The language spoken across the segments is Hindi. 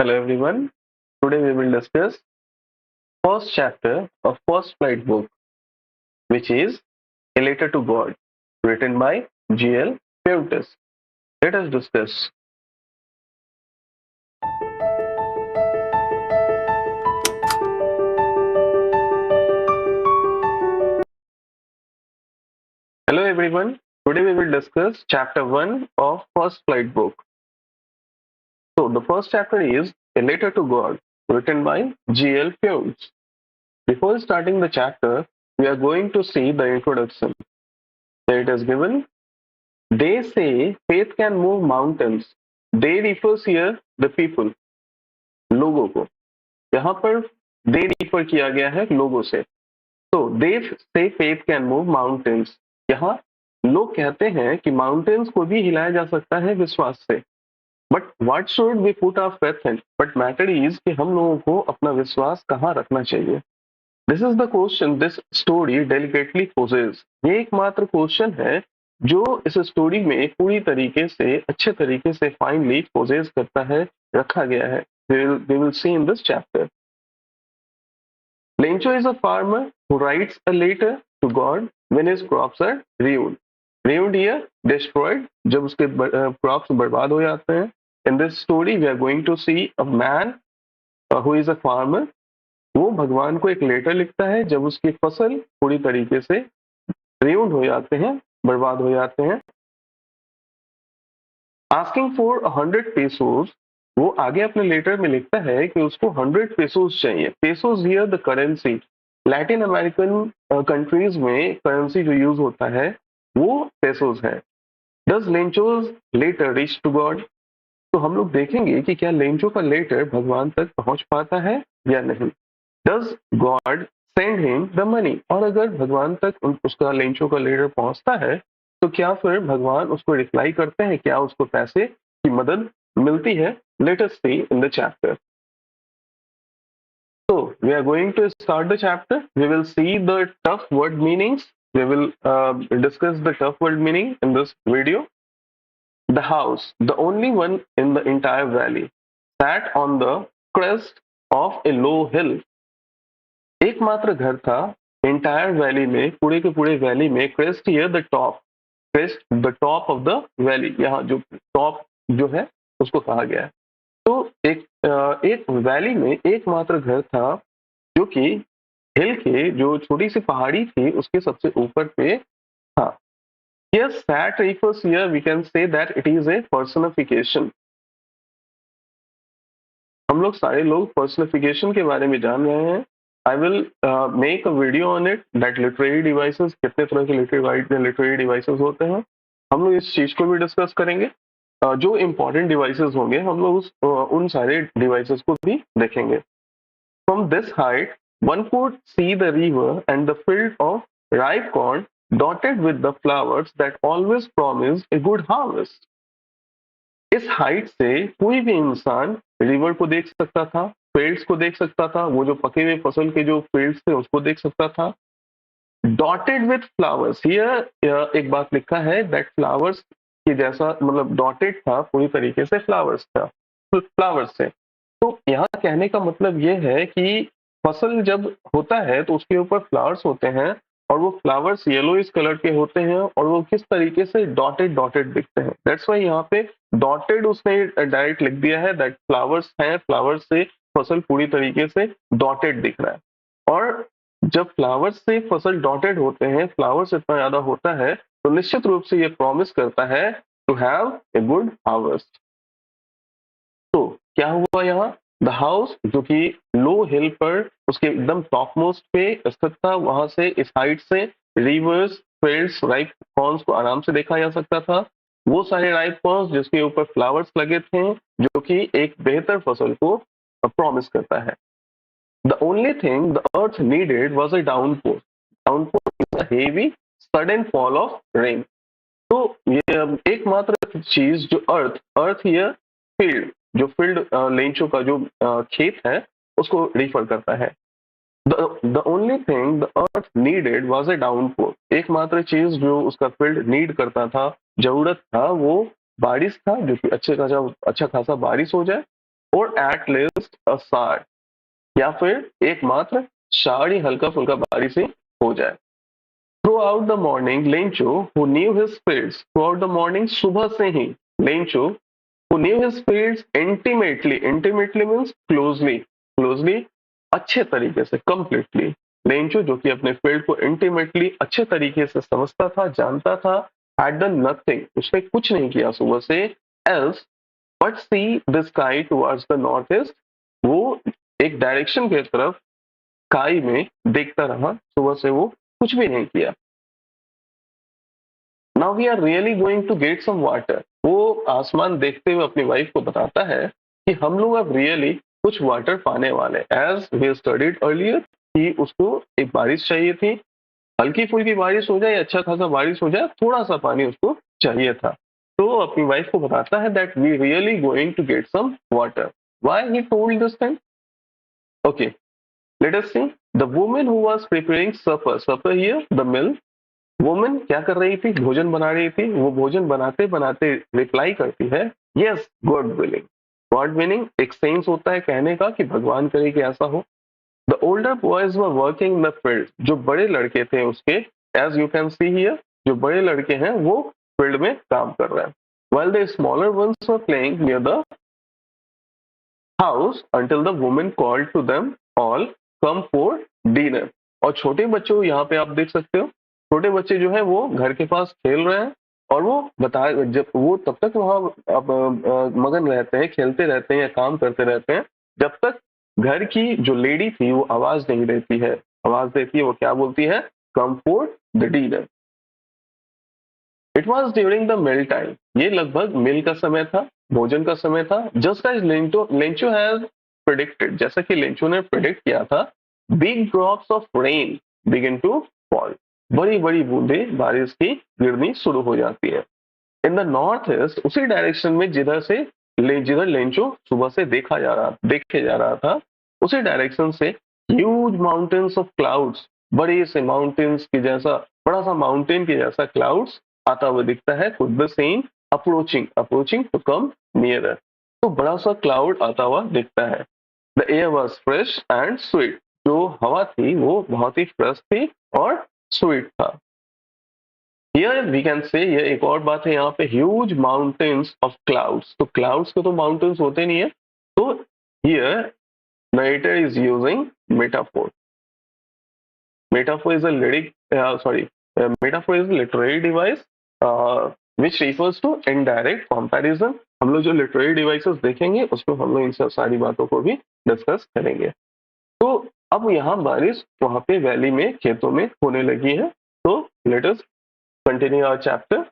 Hello everyone. Today we will discuss first chapter of First Flight book, which is A Letter to God, written by G.L. Fuentes. Let us discuss. Hello everyone. Today we will discuss chapter 1 of First Flight book. So the first chapter is A Letter to God, written by G.L. Fuentes. Before starting the chapter, we are going to see the introduction. There it is given. They say faith can move mountains. They refers here the people, लोगों को. यहाँ पर दे रिफर किया गया है लोगों से. तो दे से फेथ कैन मूव माउंटेन्स. यहाँ लोग कहते हैं कि माउंटेन्स को भी हिलाया जा सकता है विश्वास से. But what should we put our faith in? But matter is कि हम लोगों को अपना विश्वास कहाँ रखना चाहिए. This is the question this story delicately poses. ये एकमात्र क्वेश्चन है जो इस स्टोरी में पूरी तरीके से अच्छे तरीके से फाइनली पोजेस करता है, रखा गया है. We will see in this chapter. Lencho is a farmer who writes a letter to God when his crops are ruined. Ruined here, destroyed, जब उसके crops बर्बाद हो जाते हैं. In this story, we are going to see a man who is a farmer. वो भगवान को एक लेटर लिखता है जब उसकी फसल पूरी तरीके से ruined हो जाते हैं, बर्बाद हो जाते हैं. Asking for 100 pesos, वो आगे अपने लेटर में लिखता है कि उसको 100 पेसोस चाहिए. Pesos here the currency. Latin American countries में करेंसी जो यूज होता है वो पेसोस है. Does Lencho's letter reach to God? तो हम लोग देखेंगे कि क्या लेंचो का लेटर भगवान तक पहुंच पाता है या नहीं. Does God send him the money? और अगर भगवान तक उसका लेंचो का लेटर पहुंचता है तो क्या फिर भगवान उसको रिप्लाई करते हैं, क्या उसको पैसे की मदद मिलती है? Let us see in the chapter. So we are going to start the chapter. We will see the tough word meanings. We will discuss the tough word meaning in this video. The house, the only one in the entire valley, sat on the crest of a low hill. एकमात्र घर था entire valley में, पूरे के पूरे valley में. Crest here the top, crest the top of the valley. यहाँ जो top जो है उसको कहा गया है. तो एक वैली में एकमात्र घर था जो कि हिल के जो छोटी सी पहाड़ी थी उसके सबसे ऊपर पे था. Yes, that refers here we can say that it is a personification. हम लोग सारे लोग personification के बारे में जान रहे हैं. I will make a video on it that literary devices, कितने तरह के literary devices होते हैं. हम लोग इस चीज को भी डिस्कस करेंगे. जो इम्पोर्टेंट डिवाइसेस होंगे हम लोग उन सारे डिवाइसेस को भी देखेंगे. From this height one could see the river and the field of ripe corn dotted with the flowers that always promise a good harvest. इस हाइट से कोई भी इंसान रिवर को देख सकता था, फील्ड्स को देख सकता था, वो जो पके हुए फसल के जो फील्ड्स थे उसको देख सकता था. डॉटेड विथ फ्लावर्स, हियर एक बात लिखा है दैट फ्लावर्स कि जैसा मतलब डॉटेड था पूरी तरीके से फ्लावर्स था, फ्लावर्स से. तो यहाँ कहने का मतलब ये है कि फसल जब होता है तो उसके ऊपर फ्लावर्स होते हैं और वो फ्लावर्स येलोइश कलर के होते हैं और वो किस तरीके से डॉटेड डॉटेड दिखते हैं. दैट्स वाई यहाँ पे डॉटेड उसने डायरेक्ट लिख दिया है दैट फ्लावर्स हैं, फ्लावर्स से फसल पूरी तरीके से डॉटेड दिख रहा है. और जब फ्लावर्स से फसल डॉटेड होते हैं, फ्लावर्स इतना ज्यादा होता है तो निश्चित रूप से ये प्रॉमिस करता है to have a good harvest. तो क्या हुआ यहाँ? द हाउस जो कि लो हिल पर उसके एकदम टॉप मोस्ट पे स्थित था, वहां से इस हाइट से रिवर्स, फील्ड्स, राइप कॉर्न्स को आराम से देखा जा सकता था. वो सारे राइप कॉर्न्स जिसके ऊपर फ्लावर्स लगे थे जो कि एक बेहतर फसल को प्रॉमिस करता है. The only thing the earth needed was a downpour. Downpour is a heavy, sudden fall of rain. तो ये एकमात्र चीज जो अर्थ हियर फील्ड, जो फील्ड लेंचो का जो खेत है उसको रिफर करता है. The only thing the earth needed was a downpour. एकमात्र चीज जो उसका फील्ड नीड करता था, जरूरत था, वो बारिश था, जो कि अच्छा खासा बारिश हो जाए. और एट लीस्ट अ शार, या फिर एकमात्र शार ही हल्का फुल्का बारिश ही हो जाए। Throughout the morning Lencho who knew his spirits, throughout the morning सुबह से ही Lencho who knew his spirits intimately, intimately means closely, closely अच्छे तरीके से, कंप्लीटली। लेंचो जो कि अपने फील्ड को इंटीमेटली अच्छे तरीके से समझता था, जानता था, हैड डन नथिंग, उसने कुछ नहीं किया सुबह से, else but see the sky towards the north east, वो एक डायरेक्शन की तरफ स्काई में देखता रहा, सुबह से वो कुछ भी नहीं किया। Now we are really going to get some water, वो आसमान देखते हुए अपनी वाइफ को बताता है कि हम लोग अब रियली कुछ वाटर पाने वाले, एज वी स्टडीड अर्लियर, कि उसको एक बारिश चाहिए थी, हल्की फुल्की बारिश हो जाए, अच्छा खासा बारिश हो जाए, थोड़ा सा पानी उसको चाहिए था। तो अपनी वाइफ को बताता है that we really going to get some water. Why he told this thing? Okay, let us see. The woman who was preparing supper, supper here the meal, woman क्या कर रही थी? भोजन बना रही थी। वो भोजन बनाते बनाते रिप्लाई करती है, yes God willing. God willing एक सेंस होता है कहने का कि भगवान करे कि ऐसा हो। The older boys were working in the field, जो बड़े लड़के थे उसके, as you can see here, जो बड़े लड़के हैं वो फील्ड में काम कर रहे हैं। while the smaller ones were playing near the house until the woman called to them all come for dinner। और छोटे बच्चों, यहाँ पे आप देख सकते हो, छोटे बच्चे जो है वो घर के पास खेल रहे हैं, और वो बता, जब वो तब तक वहां मगन रहते हैं, खेलते रहते हैं या काम करते रहते हैं, जब तक घर की जो लेडी थी वो आवाज नहीं देती है। आवाज देती है, वो क्या बोलती है? Come for the dinner. It was during the mill time, ये लगभग मिल का समय था, भोजन का समय था। Just as Lencho has predicted, जैसा कि लेंचो ने प्रिडिक्ट किया था, big drops of rain begin to fall, बड़ी बड़ी बूंदें बारिश की गिरनी शुरू हो जाती है। इन द नॉर्थ ईस्ट, उसी डायरेक्शन में जिधर लेंचो सुबह से देखे जा रहा था, उसी डायरेक्शन से ह्यूज माउंटेन्स ऑफ क्लाउड्स, बड़े से माउंटेन्स की जैसा, बड़ा सा माउंटेन के जैसा क्लाउड्स आता हुआ दिखता है। Could be seen approaching, approaching to come nearer, तो बड़ा सा क्लाउड आता हुआ दिखता है। The air was fresh and sweet, जो हवा थी वो बहुत ही फ्रेश थी और स्वीट था। हियर वी कैन से, ये एक और बात है यहाँ पे, ह्यूज माउंटेन्स ऑफ क्लाउड्स, तो क्लाउड्स के तो माउंटेन्स होते नहीं है, तो here narrator is using metaphor. Metaphor is a metaphor is a literary device which refers to indirect comparison। हम लोग जो literary devices देखेंगे उसमें हम लोग इन सब सारी बातों को भी डिस्कस करेंगे। तो अब यहाँ बारिश वहां पे वैली में, खेतों में होने लगी है। तो let us continue our chapter.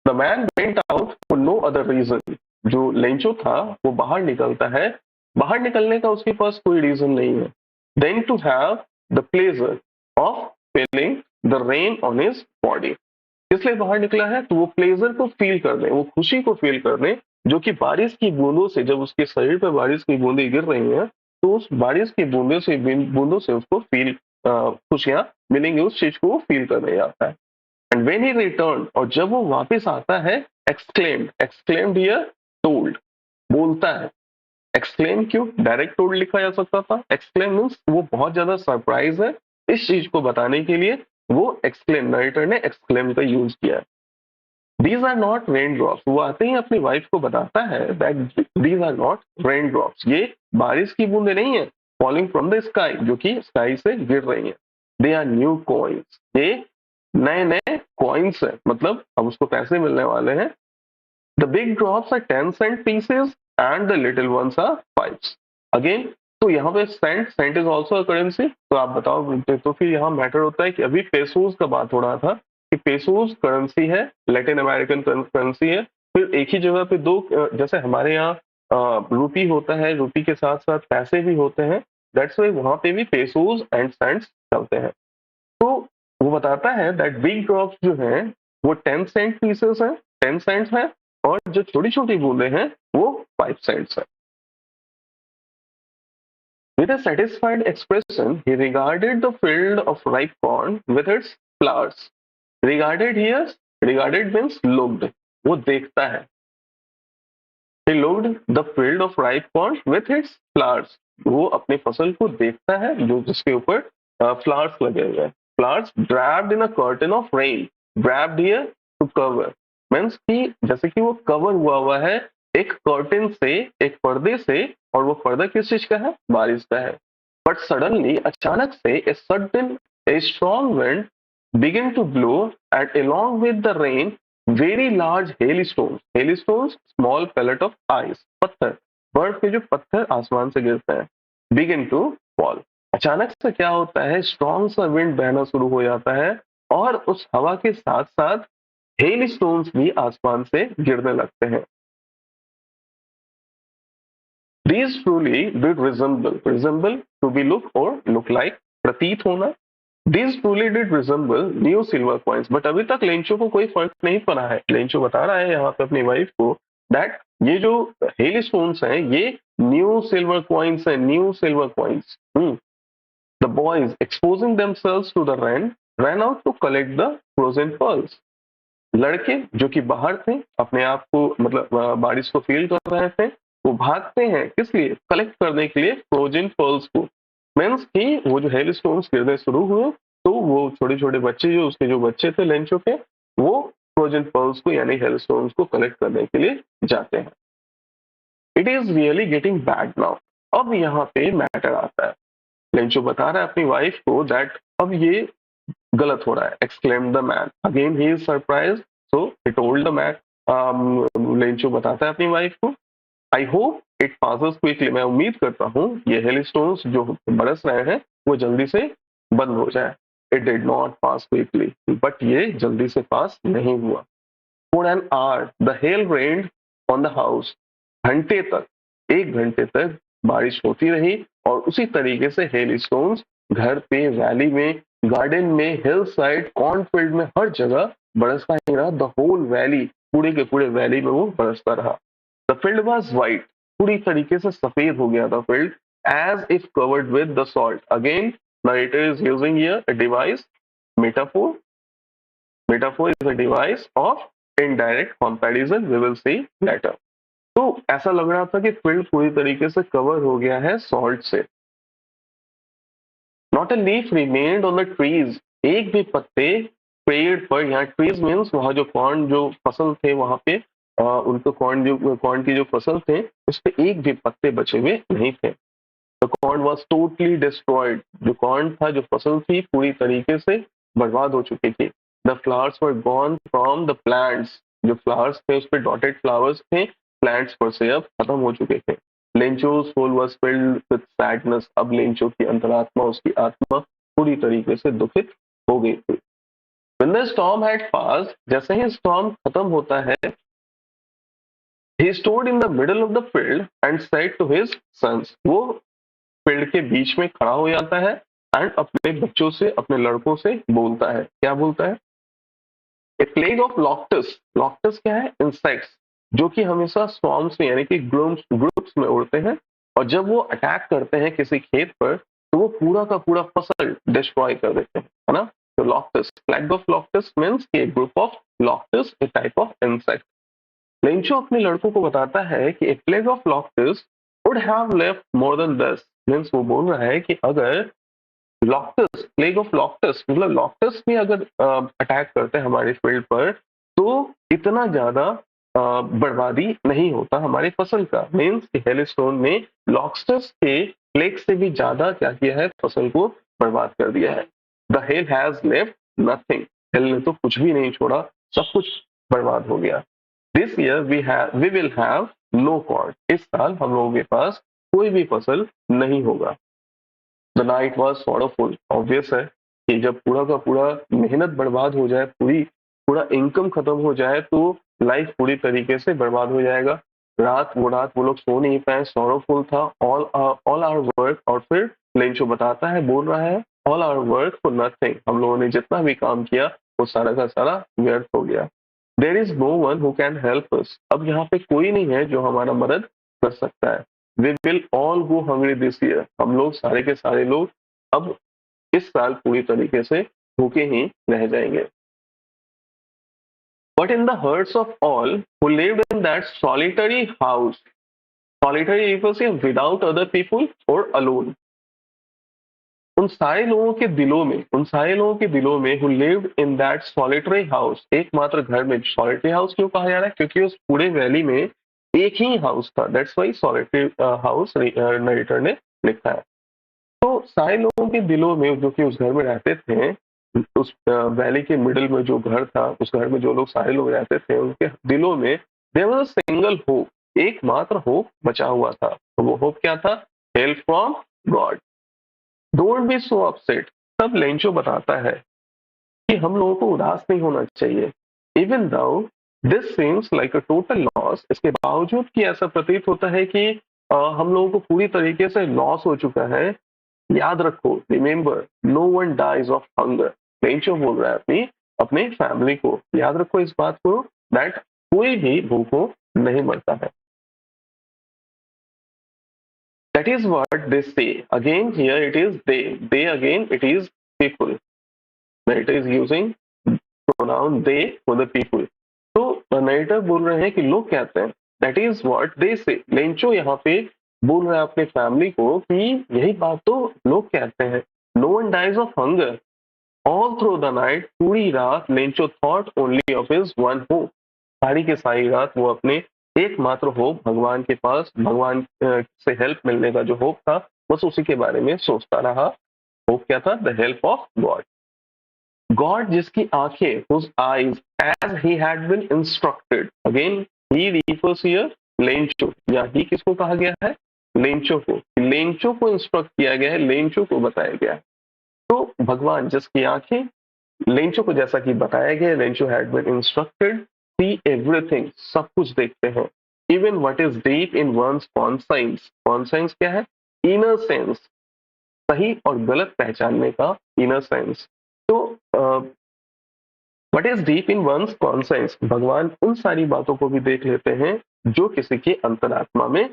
The man went out for no other reason, जो लेंचो था वो बाहर निकलता है, बाहर निकलने का उसके पास कोई रीजन नहीं है, then to have the pleasure of feeling the rain on his body. इसलिए बाहर निकला है तो वो प्लेजर को फील करने, वो खुशी को फील करने, जो कि बारिश की बूंदों से, जब उसके शरीर पर बारिश की बूंदें गिर रही हैं, तो उस बारिश की बूंदों से उसको फील, खुशियां मिलेंगी, उस चीज को वो फील करने जाता है। एंड व्हेन ही रिटर्न, और जब वो वापस आता है, एक्सक्लेम्ड, एक्सक्लेम्ड हियर टोल्ड, बोलता है। एक्सक्लेम क्यों? डायरेक्ट टोल्ड लिखा जा सकता था। एक्सक्लेम मीन्स वो बहुत ज्यादा सरप्राइज है, इस चीज को बताने के लिए वो एक्सक्लेम, नरेटर ने एक्सक्लेम का यूज किया। These are not rain drops, वो आते ही अपनी वाइफ को बताता है that these are not rain drops, ये बारिश की बूंदे नहीं है, फॉलिंग फ्रॉम द स्काई, जो कि स्काई से गिर रही है। दे आर न्यू कॉइन्स, ये नए नए कॉइन्स है, मतलब अब उसको पैसे मिलने वाले हैं। The big drops are 10 cent pieces and the little ones are 5। Again, तो यहाँ पे cent, cent is also a currency, तो आप बताओ, तो फिर यहाँ मैटर होता है कि अभी पेसोस का बात हो रहा था कि पेसोस करेंसी है, लैटिन अमेरिकन करेंसी है। फिर एक ही जगह पे दो, जैसे हमारे यहाँ रूपी होता है, रूपी के साथ साथ पैसे भी होते हैं, दैट्स वाई वहां पे भी पेसोस एंड सेंट्स चलते हैं। तो वो बताता है दैट बिग ड्रॉप्स जो हैं वो 10 सेंट पीसेस हैं, 10 सेंट्स हैं, और जो छोटी छोटी बूंदें हैं वो 5 सेंट्स हैं। With a satisfied expression, he regarded the field of ripe corn with its flowers. Regarded here, regarded means looked, वो देखता है। He looked the field of ripe corn with its flowers. वो अपनी फसल को देखता है जो जिसके ऊपर फ्लावर्स लगे हुए हैं. Flowers draped in a curtain of rain. Draped here to cover. Means कि जैसे कि वो कवर हुआ है एक कर्टेन से, एक पर्दे से, और वो पर्दा किस चीज का है? बारिश का है. But suddenly अचानक से a strong wind began to blow, and along with the rain very large hailstones, small pellet of ice, पत्थर, बर्फ के जो पत्थर आसमान से गिरते हैं, begin to fall. अचानक से क्या होता है? स्ट्रॉन्ग सा विंड बहना शुरू हो जाता है और उस हवा के साथ साथ हेल स्टोन्स भी आसमान से गिरने लगते हैं. These truly did resemble to be look or look like, प्रतीत होना. These truly did resemble new silver coins. But अभी तक लेंचो को कोई फर्क नहीं पड़ा है. लेंचो बता रहा है यहाँ पे अपनी वाइफ को दैट ये जो हेल स्टोन्स हैं ये न्यू सिल्वर कॉइन्स हैं, new silver coins. The boys, exposing themselves to the rain, ran out to collect the frozen pearls. लड़के जो कि बाहर थे, अपने आप को मतलब बारिश को फील कर रहे थे, वो भागते हैं किस लिए? कलेक्ट करने के लिए फ्रोजन पर्ल्स को. मीन्स कि वो जो हेल स्टोन्स गिरने शुरू हुए तो वो छोटे छोटे बच्चे जो उसके जो बच्चे थे लेंचो के, वो फ्रोजन पर्ल्स को यानी हेल स्टोन्स को कलेक्ट करने के लिए जाते हैं. It is really getting bad now. अब यहाँ पे मैटर आता है. लेंचो बता रहा है अपनी वाइफ को दैट अब ये गलत हो रहा है. Exclaim the man. Again he is surprise. So he told the man. Lencho बताता है अपनी वाइफ को, I hope it passes quickly. मैं उम्मीद करता हूँ ये हेल स्टोन्स जो बरस रहे हैं वो जल्दी से बंद हो जाए. It did not pass quickly. But ये जल्दी से पास नहीं हुआ. For an hour the hell rained on the house. घंटे तक, 1 घंटे तक बारिश होती रही और उसी तरीके से हेल स्टोन्स घर पे, वैली में, गार्डन में, हिल साइड, कॉर्नफील्ड में, हर जगह बरसता ही रहा. द होल वैली, पूरे के पूरे वैली में वो बरसता रहा. The field was white. पूरी तरीके से सफेद हो गया था field. As if covered with the salt. Again narrator is using here a device, metaphor. Metaphor is a device of indirect comparison. We will see later. तो ऐसा लग रहा था कि फील्ड पूरी तरीके से कवर हो गया है सॉल्ट से. Not a leaf remained on the trees. एक भी पत्ते पेड़ पर, यहाँ ट्रीज मीन्स वहां जो कॉर्न जो फसल थे वहां पे उनको कॉर्न की जो फसल थे उस पे एक भी पत्ते बचे हुए नहीं थे. The corn was totally destroyed. जो कॉर्न था, जो फसल थी, पूरी तरीके से बर्बाद हो चुकी थी. The flowers were gone from the plants. जो फ्लावर्स थे उस पे डॉटेड फ्लावर्स थे, प्लांट्स पर से अब खत्म हो चुके थे. Lencho's soul was filled with sadness. अब लेंचो की अंतरात्मा, उसकी आत्मा पूरी तरीके से दुखित हो गई थी. When the storm had passed, जैसे ही स्टॉर्म खत्म होता है, he stood in the middle of the field and said to his sons. वो फील्ड के बीच में खड़ा हो जाता है एंड अपने बच्चों से, अपने लड़कों से बोलता है. क्या बोलता है? ए प्लेग ऑफ लॉक्टस. लॉक्टस क्या है? इंसेक्ट्स जो कि हमेशा स्वॉर्म्स में यानी कि ग्रुप्स में उड़ते हैं और जब वो अटैक करते हैं किसी खेत पर तो वो पूरा का पूरा फसल डिस्ट्रॉय कर देते हैं, है ना. तो locusts, plague of locusts means a group of locusts, a type of insect. Lencho अपने लड़कों को बताता है कि a plague of locusts would have left more than this. Means वो बोल रहा है कि अगर लॉक्टस, प्लेग ऑफ लॉक्टस मतलब लॉक्टस भी अगर अटैक करते हैं हमारे फील्ड पर तो इतना ज्यादा बर्बादी नहीं होता हमारी फसल का. मीन्स हेलस्टोन ने लॉक्टस के प्लेग से भी ज्यादा क्या किया है? फसल को बर्बाद कर दिया है. The hell has left nothing. Hello ने तो कुछ भी नहीं छोड़ा, सब कुछ बर्बाद हो गया. This year we will have no corn. इस साल हम लोगों के पास कोई भी फसल नहीं होगा. The night was sorrowful. Obvious है कि जब पूरा का पूरा मेहनत बर्बाद हो जाए, पूरा इनकम खत्म हो जाए तो लाइफ पूरी तरीके से बर्बाद हो जाएगा. रात वो लोग सो नहीं पाए, सॉरोफुल था. All our work. और फिर लेंचो बताता है, बोल रहा है, all our work for nothing. हम लोगों ने जितना भी काम किया वो सारा का सारा व्यर्थ हो गया. There is no one who can help us. अब यहाँ पे कोई नहीं है जो हमारा मदद कर सकता है. We will all go hungry this year. हम लोग सारे के सारे लोग अब इस साल पूरी तरीके से भूखे ही रह जाएंगे. But in the hearts of all who lived in that solitary house. Solitary refers to without other people or alone. उन सारे लोगों के दिलों में who lived in that solitary house, एकमात्र घर में. solitary house क्यों कहा जा रहा है? क्योंकि उस पूरे वैली में एक ही हाउस था. That's why solitary house narrator ने लिखा है. तो सारे लोगों के दिलों में जो कि उस घर में रहते थे, उस वैली के मिडिल में जो घर था, उस घर में जो लोग सारे लोग रहते थे, उनके दिलों में there was a single hope, एकमात्र होप बचा हुआ था. तो वो होप क्या था? Help from God. Don't be so upset. तब लेंचो बताता है कि हम लोगों को उदास नहीं होना चाहिए. Even though this seems like a total loss, इसके बावजूद कि ऐसा प्रतीत होता है कि हम लोगों को पूरी तरीके से लॉस हो चुका है, याद रखो, remember, no one dies of hunger. Lencho बोल रहा है अपने फैमिली को, याद रखो इस बात को, दैट कोई भी भूखों नहीं मरता है. That is what they say. Again, here it is they. They again, it is people. It is using pronoun they for the people. तो नाइटर बोल रहे हैं कि लोग कहते हैं. That is what they say. Lencho यहाँ पे बोल रहा है अपने फैमिली को कि यही बात तो लोग कहते हैं. No one dies of hunger. All through the night, पूरी रात Lencho thought only of his one hope. सारी के सारी रात वो अपने एकमात्र होप, भगवान के पास, भगवान से हेल्प मिलने का जो होप था, बस उसी के बारे में सोचता रहा. होप क्या था? The help of God. God जिसकी आंखें, whose eyes as he had been instructed. Again he refers here Lencho, या ही किसको कहा गया है? लेंचो को. लेंचो को इंस्ट्रक्ट किया गया है, लेंचो को बताया गया है. तो भगवान जिसकी आंखें, लेंचो को जैसा कि बताया गया, Lencho had been instructed, see everything, सब कुछ देखते हैं. Even what is deep in one's conscience. Conscience क्या है? इनर सेंस, सही और गलत पहचानने का इनर सेंस. तो what is deep in one's conscience, भगवान उन सारी बातों को भी देख लेते हैं जो किसी के अंतरात्मा में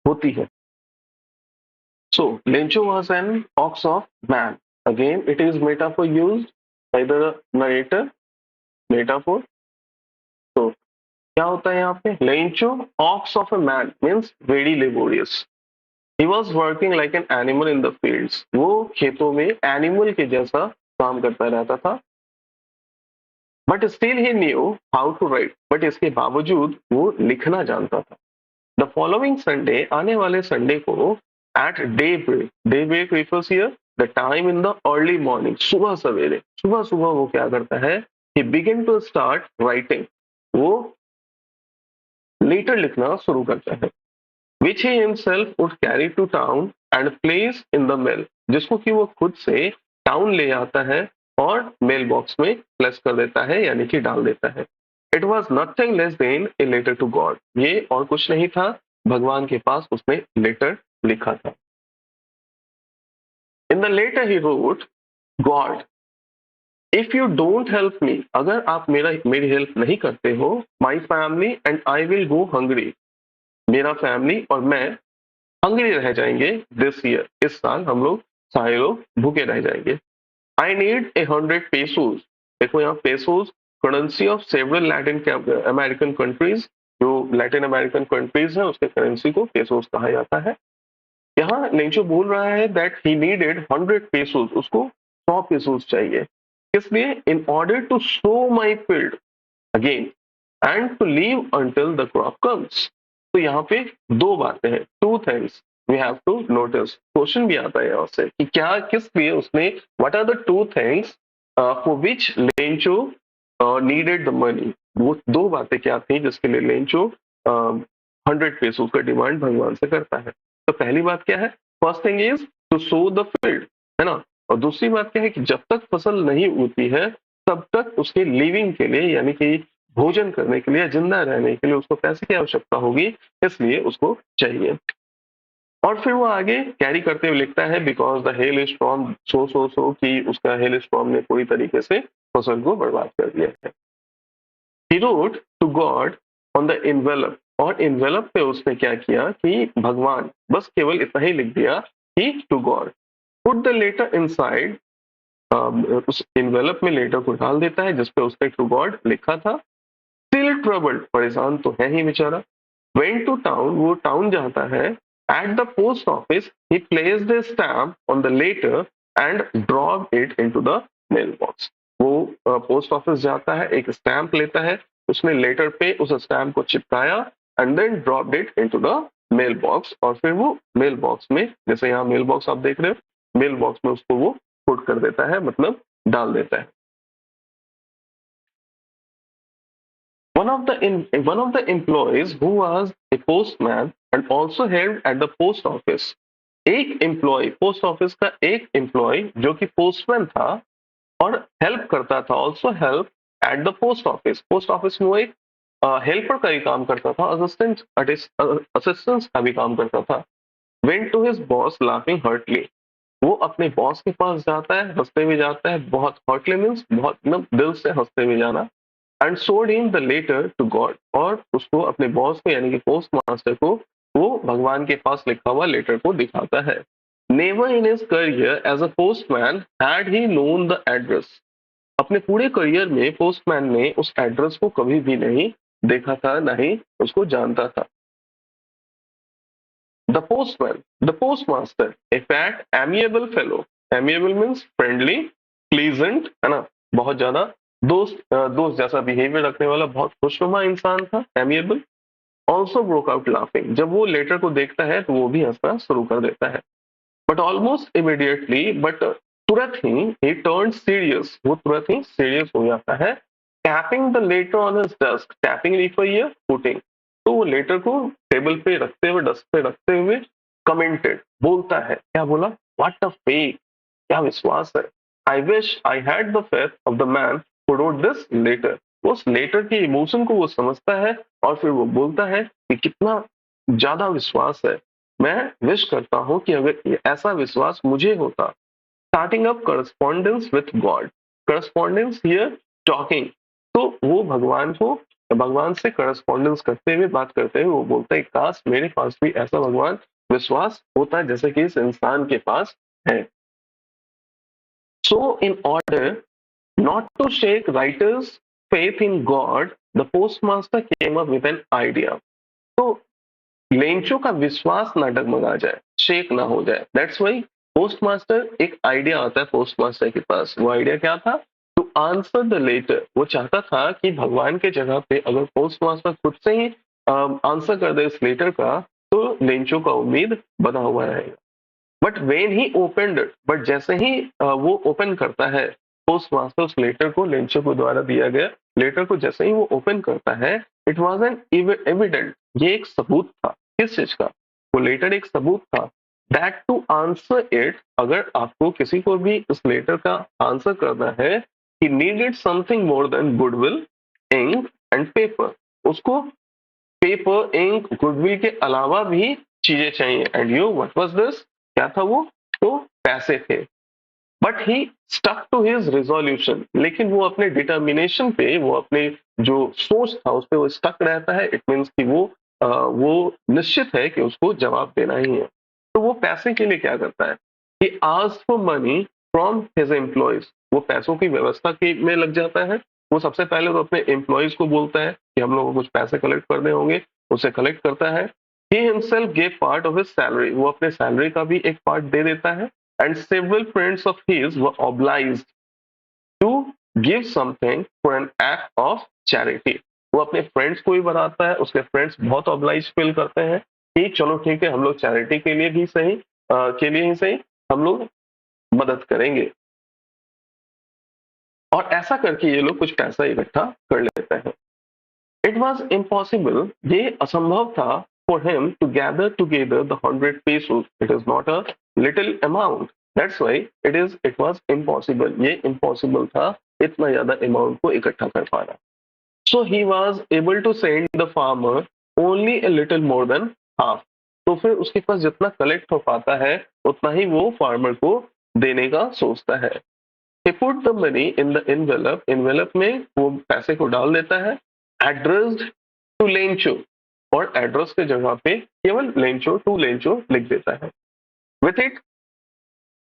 होती है. So Lencho was an ox of man. Again, it is metaphor used by the narrator. Metaphor. तो क्या होता है यहाँ पे? Lencho, ox of a man means very laborious. He was working like an animal in the fields. वो खेतों में एनिमल के जैसा काम करता रहता था. But still he knew how to write. But इसके बावजूद वो लिखना जानता था. The following Sunday, आने वाले संडे को, at daybreak. Daybreak refers here the time in the early morning. सुबह सवेरे, सुबह सुबह वो क्या करता है? He began to start writing. वो लेटर लिखना शुरू करता है. Which he himself would carry to town and place in the mail. जिसको कि वो खुद से टाउन ले आता है और मेल बॉक्स में प्लेस कर देता है, यानी कि डाल देता है. It was nothing less than a letter to God. ये और कुछ नहीं था, भगवान के पास उसने लेटर लिखा था. In the letter he wrote, God, if you don't help me, अगर आप मेरी हेल्प नहीं करते हो, my family and I will go hungry. मेरा फैमिली और मैं हंग्री रह जाएंगे this year. इस साल हम लोग सारे लोग भूखे रह जाएंगे. I need 100 pesos. देखो यहाँ pesos, currency of several Latin American countries. जो लैटिन अमेरिकन कंट्रीज है उसके करेंसी को पेसोस कहा जाता है. यहाँ लेंचो बोल रहा है दैट ही नीडेड 100 पेसोस, उसको 100 पेसोस चाहिए. किस लिए? In order to sow my field again and to live until the crop comes. तो यहाँ पे दो बातें हैं, two things we have to notice. Question भी आता है यहाँ से कि क्या, किस लिए उसने, what are the two things for which Lencho needed the money. वो दो बातें क्या थी जिसके लिए लेंचो 100 पेसोस का डिमांड भगवान से करता है. तो पहली बात क्या है? First thing is to sow the field, है ना. और दूसरी बात क्या है कि जब तक फसल नहीं उगती है तब तक उसके लिविंग के लिए, यानी कि भोजन करने के लिए, जिंदा रहने के लिए उसको पैसे की आवश्यकता होगी, इसलिए उसको चाहिए. और फिर वो आगे कैरी करते हुए लिखता है because the hail is storm so कि उसका हेल स्टॉर्म ने पूरी तरीके से फसल को बर्बाद कर दिया है. He wrote to God on the envelope. और envelope पे उसने क्या किया कि भगवान, बस केवल इतना ही लिख दिया कि to God. Put the letter inside. उस envelope में लेटर को डाल देता है जिसपे उसने to God लिखा था. Still little troubled, परेशान तो है ही बेचारा. Went to town, वो टाउन जाता है. At the post office, he placed a stamp on the letter and dropped it into the mailbox. वो पोस्ट ऑफिस जाता है, एक स्टैम्प लेता है, उसने लेटर पे उस स्टैम्प को चिपकाया and then dropped it into the mail box, और फिर वो मेल बॉक्स में, जैसे यहाँ मेल बॉक्स आप देख रहे हो, मेल बॉक्स में उसको वो पुट कर देता है, मतलब डाल देता है. One of the employees who was a postman and also helped at the post office. एक एम्प्लॉय, पोस्ट ऑफिस का एक एम्प्लॉय जो कि पोस्टमैन था और हेल्प करता था, also help at the post office. Post office में वो एक हेल्पर का भी काम करता था, असिस्टेंट का भी काम करता था. Went to his boss laughing heartily. वो अपने बॉस के पास जाता है, हंसते हुए जाता है, बहुत हर्टली मीन्स बहुत मतलब दिल से हंसते हुए जाना. And showed him the letter to God. और उसको अपने बॉस को यानी कि पोस्ट मास्टर को वो भगवान के पास लिखा हुआ लेटर को दिखाता है. Never in his career as a postman had he known the address. अपने पूरे करियर में पोस्टमैन ने उस एड्रेस को कभी भी नहीं देखा था, ना ही उसको जानता था. The postman, the postmaster, A fat amiable fellow. Amiable means friendly, pleasant, है ना, बहुत ज्यादा दोस्त जैसा बिहेवियर रखने वाला, बहुत खुशनुमा इंसान था, amiable. Also broke out laughing. जब वो लेटर को देखता है तो वो भी हंसना शुरू कर देता है. बट ऑलमोस्ट इमीडिएटली, बट तुरंत ही टर्न सीरियस. वो तुरंत ही सीरियस हो जाता है. Tapping the later on his desk. Tapping refer here putting. तो वो लेटर को टेबल पे रखते हुए, डेस्क पे रखते हुए कमेंटेड, बोलता है, क्या बोला, व्हाट अ फेथ, क्या विश्वास है. I wish I had the faith of the man who wrote this letter. उस लेटर के इमोशन को वो समझता है और फिर वो बोलता है कि कितना ज्यादा विश्वास है. मैं विश करता हूं कि अगर ऐसा विश्वास मुझे होता. Starting up correspondence with God. Correspondence here talking. तो वो भगवान से करस्पॉन्डेंस करते हुए, बात करते हुए वो बोलता है, काश मेरे पास भी ऐसा भगवान विश्वास होता है जैसे कि इस इंसान के पास है. So in order not to shake writer's faith in God, the postmaster came up with an idea. तो लेंचो का विश्वास ना डगमगा जाए, शेक ना हो जाए, दैट्स वाई पोस्टमास्टर, एक आइडिया आता है पोस्टमास्टर के पास. वो आइडिया क्या था, टू आंसर द लेटर. वो चाहता था कि भगवान के जगह पे अगर पोस्टमास्टर खुद से ही आंसर कर दे इस लेटर का, तो लेंचो का उम्मीद बना हुआ रहेगा. But when he opened it, but जैसे ही वो ओपन करता है पोस्टमास्टर उस लेटर को, लेंचो को द्वारा दिया गया लेटर को जैसे ही वो ओपन करता है, इट वॉज एन एविडेंट. ये एक सबूत था. किस चीज का, वो लेटर एक सबूत था. दैट टू आंसर इट, अगर आपको किसी को भी इस लेटर का आंसर करना है, he needed something more than goodwill, ink and paper. उसको पेपर, इंक, गुडविल के अलावा भी चीजें चाहिए. And you what was this, क्या था वो, तो पैसे थे. But he stuck to his resolution. लेकिन वो अपने डिटर्मिनेशन पे, वो अपने जो सोच था उस पे वो स्टक रहता है. इट मीन्स कि वो निश्चित है कि उसको जवाब देना ही है. तो वो पैसे के लिए क्या करता है, he asked for money from his employees. वो पैसों की व्यवस्था के में लग जाता है. वो सबसे पहले तो अपने एम्प्लॉयज को बोलता है कि हम लोगों को कुछ पैसे कलेक्ट करने होंगे, उसे कलेक्ट करता है. He himself gave part of his salary. वो अपने सैलरी का भी एक पार्ट दे देता है. And several friends of his were obliged to give something for an act of charity. वो अपने फ्रेंड्स को भी बताता है, उसके फ्रेंड्स बहुत ऑब्लाइज फील करते हैं कि चलो ठीक है, हम लोग चैरिटी के लिए भी सही, के लिए ही सही, हम लोग मदद करेंगे. और ऐसा करके ये लोग कुछ पैसा इकट्ठा कर लेते हैं. इट वॉज इम्पॉसिबल, ये असंभव था, for him to gather together the 100 pesos. It is not a little amount. That's why it was impossible. ये इम्पॉसिबल था इतना ज्यादा अमाउंट को इकट्ठा कर पाना. So he was able to send the farmer only a little more than half. तो फिर उसके पास जितना कलेक्ट हो पाता है उतना ही वो फार्मर को देने का सोचता है. He put the money in the envelope. Envelope में वो पैसे को डाल देता है. Addressed to Lencho. और एड्रेस के जगह पे केवल लेंचो टू लेंचो लिख देता है. With it,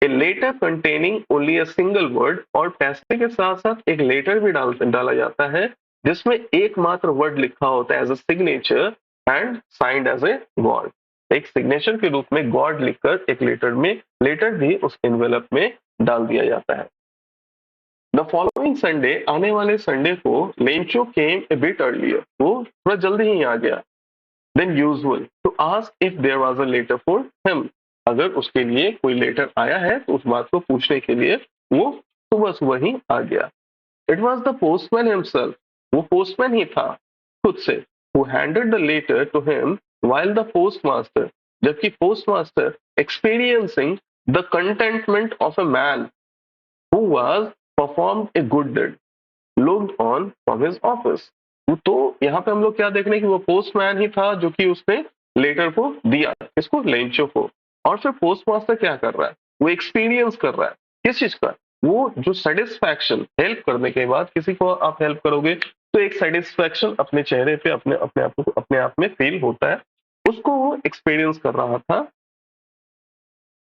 a letter containing only a single word. और पैसे के साथ साथ एक लेटर भी डाला जाता है जिसमें एकमात्र वर्ड लिखा होता है as a signature and signed as a God. एक सिग्नेचर के रूप में गॉड लिखकर एक लेटर भी उस एनवेलप में डाल दिया जाता है। द फॉलोइंग संडे, आने वाले संडे को, Lencho came a bit earlier, वो थोड़ा जल्दी ही आ गया than usual to ask if there was a letter for him. अगर उसके लिए कोई लेटर आया है तो उस बात को पूछने के लिए वो सुबह सुबह ही आ गया। It was the postman himself, वो पोस्टमैन ही था खुद से, who handed the letter to him while the postmaster, जबकि postmaster experiencing the contentment of a man who was performed a good deed looked on from his office। तो यहाँ पे हम लोग क्या देख रहे हैं कि वो पोस्टमैन ही था जो कि उसने लेटर को दिया, इसको लेंचो को। और फिर पोस्टमास्टर क्या कर रहा है, वो एक्सपीरियंस कर रहा है किस चीज का, वो जो सेटिस्फैक्शन, हेल्प करने के बाद किसी को आप हेल्प करोगे तो एक सेटिस्फैक्शन अपने चेहरे पे अपने आप में फील होता है, उसको वो एक्सपीरियंस कर रहा था,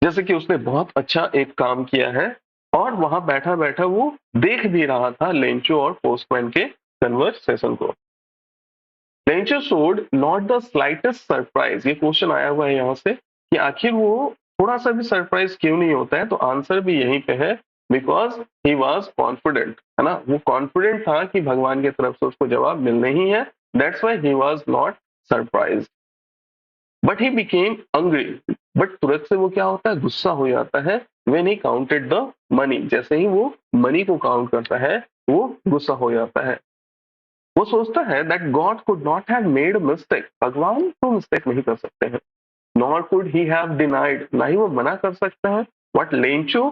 जैसे कि उसने बहुत अच्छा एक काम किया है। और वहां बैठा बैठा वो देख भी रहा था लेंचो और पोस्टमैन के कन्वर्सेशन को। Lencho showed not the slightest surprise, ये क्वेश्चन आया हुआ है यहाँ से कि आखिर वो थोड़ा सा भी सरप्राइज क्यों नहीं होता है, तो आंसर भी यहीं पे है, बिकॉज ही वॉज कॉन्फिडेंट, है ना, वो कॉन्फिडेंट था कि भगवान की तरफ से उसको जवाब मिलना ही है, that's why he was not surprise. But he became angry, but तुरंत से वो क्या होता है, गुस्सा हो जाता है। When he counted the money, जैसे ही वो मनी को काउंट करता है वो गुस्सा हो जाता है। वो सोचता है that God could not have made mistake, भगवान तो मिस्टेक नहीं कर सकते हैं। Nor could he have denied, ना ही वो मना कर सकता है what Lencho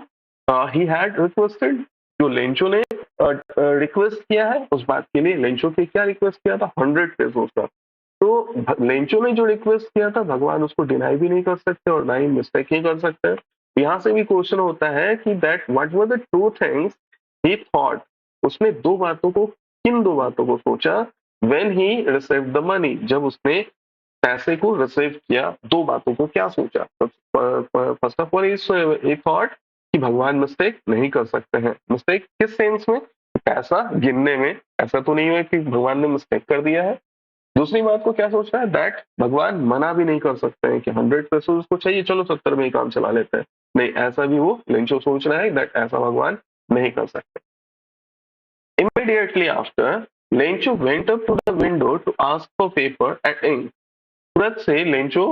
he had requested, जो लेंचो ने रिक्वेस्ट किया है उस बात के लिए। लेंचो के क्या रिक्वेस्ट किया था, 100 पेसोस का। तो लेंचो ने जो रिक्वेस्ट किया था भगवान उसको डिनाई भी नहीं कर सकते और ना ही मिस्टेक ही कर सकते। यहाँ से भी क्वेश्चन होता है कि that what were the two things he thought, उसने दो बातों को, किन दो बातों को सोचा, when he received the money, जब उसने पैसे को रिसीव किया, दो बातों को क्या सोचा। First of all he thought कि भगवान मिस्टेक नहीं कर सकते हैं। मिस्टेक किस सेंस में, पैसा गिनने में, ऐसा तो नहीं है कि भगवान ने मिस्टेक कर दिया है। दूसरी बात को क्या सोच रहा है, दैट भगवान मना भी नहीं कर सकते हैं कि 100 पैसे उसको चाहिए, चलो 70 में ही काम चला लेते हैं। नहीं, ऐसा भी वो लेंचो सोच रहा है दैट ऐसा भगवान नहीं कर सकते। Immediately after Lencho went up to the window to ask for paper and ink, तुरंत से लेंचो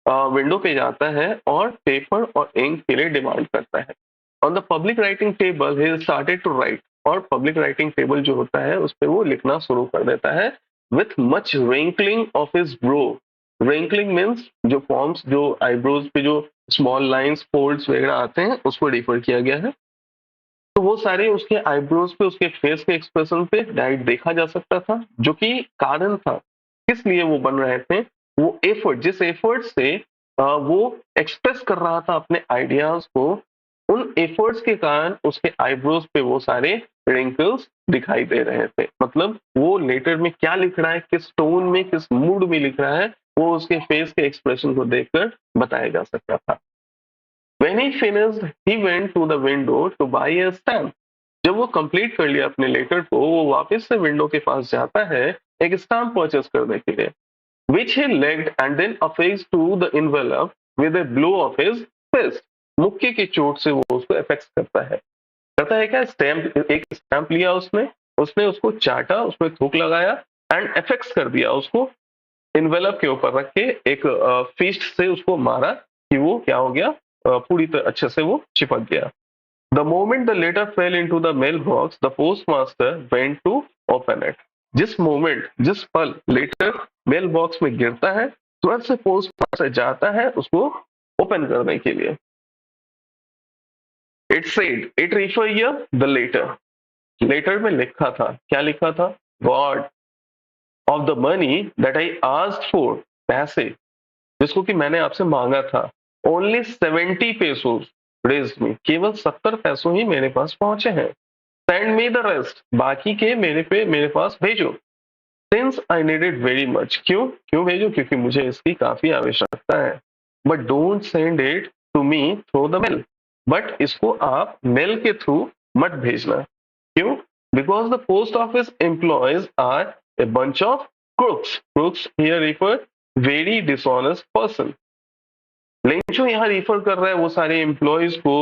विंडो पे जाता है और पेपर और इंक के लिए डिमांड करता है। On the public writing table he started to write, और पब्लिक राइटिंग टेबल जो होता है उस पर वो लिखना शुरू कर देता है with much wrinkling of his bro. Wrinkling means जो फॉर्म्स, जो आईब्रोज पे जो स्मॉल लाइंस फोल्ड्स वगैरह आते हैं उसको डिफर किया गया है। तो वो सारे उसके आईब्रोज पे, उसके फेस के एक्सप्रेशन पे डायरेक्ट देखा जा सकता था, जो कि कारण था किस लिए वो बन रहे थे। वो एफर्ट, जिस एफर्ट से वो एक्सप्रेस कर रहा था अपने आइडियाज को, उन एफर्ट्स के कारण उसके आईब्रोज पे वो सारे रिंकल्स दिखाई दे रहे थे। मतलब वो लेटर में क्या लिख रहा है, किस टोन में, किस मूड में लिख रहा है, वो उसके फेस के एक्सप्रेशन को देखकर बताया जा सकता था। When he finished, he went to the window to buy a stamp. जब वो कंप्लीट कर लिया अपने लेटर को, वो वापस से विंडो के पास जाता है एक स्टाम्प परचेस करने के लिए, which he legged and then affixed to the envelope with a blow of his fist. मुक्के की चोट से वो उसको अफेक्स करता है। करता है क्या, स्टैम्प, एक स्टैम्प लिया उसने, उसने उसको चाटा, उसमें थूक लगाया एंड अफेक्स कर दिया उसको, इन्वेलप के ऊपर रख के एक फिस्ट से उसको मारा कि वो क्या हो गया, पूरी तरह अच्छे से वो चिपक गया। The moment the letter fell into the mail box the postmaster went to open it. जिस मोमेंट, जिस पल लेटर मेल बॉक्स में गिरता है, तुरंत से पोस्टमास्टर जाता है उसको ओपन करने के लिए। It said, it refer the letter, letter में लिखा था, क्या लिखा था, God of the money that I asked for, पैसे जिसको कि मैंने आपसे मांगा था, ओनली 70 पेसोस रेज्ड मी, केवल 70 पैसों ही मेरे पास पहुंचे हैं। सेंड मी द रेस्ट, बाकी के मेरे पास भेजो। Since I need it very much, क्यों क्यों भेजो, क्योंकि मुझे इसकी काफी आवश्यकता है। But don't send it to me through the mail, but इसको आप मेल के थ्रू मत भेजना। क्यों, because the post office employees are a bunch of crooks. Crooks here refer very dishonest person. Lencho यहाँ रिफर कर रहा है वो सारे एम्प्लॉयज को,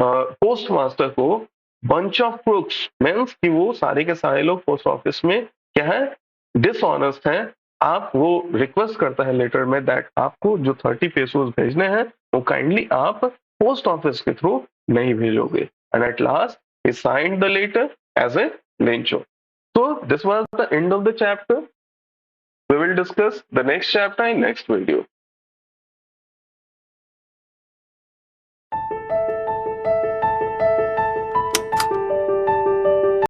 पोस्ट मास्टर को बंच ऑफ क्रूक्स मीन्स कि वो सारे के सारे लोग पोस्ट ऑफिस में क्या है, डिसऑनेस्ट हैं। आप वो रिक्वेस्ट करता है लेटर में दैट आपको जो 30 पेसोस भेजने हैं वो काइंडली आप पोस्ट ऑफिस के थ्रू नहीं भेजोगे। And at last he signed the letter as a Lencho. So this was the end of the chapter. We will discuss the next chapter in next video.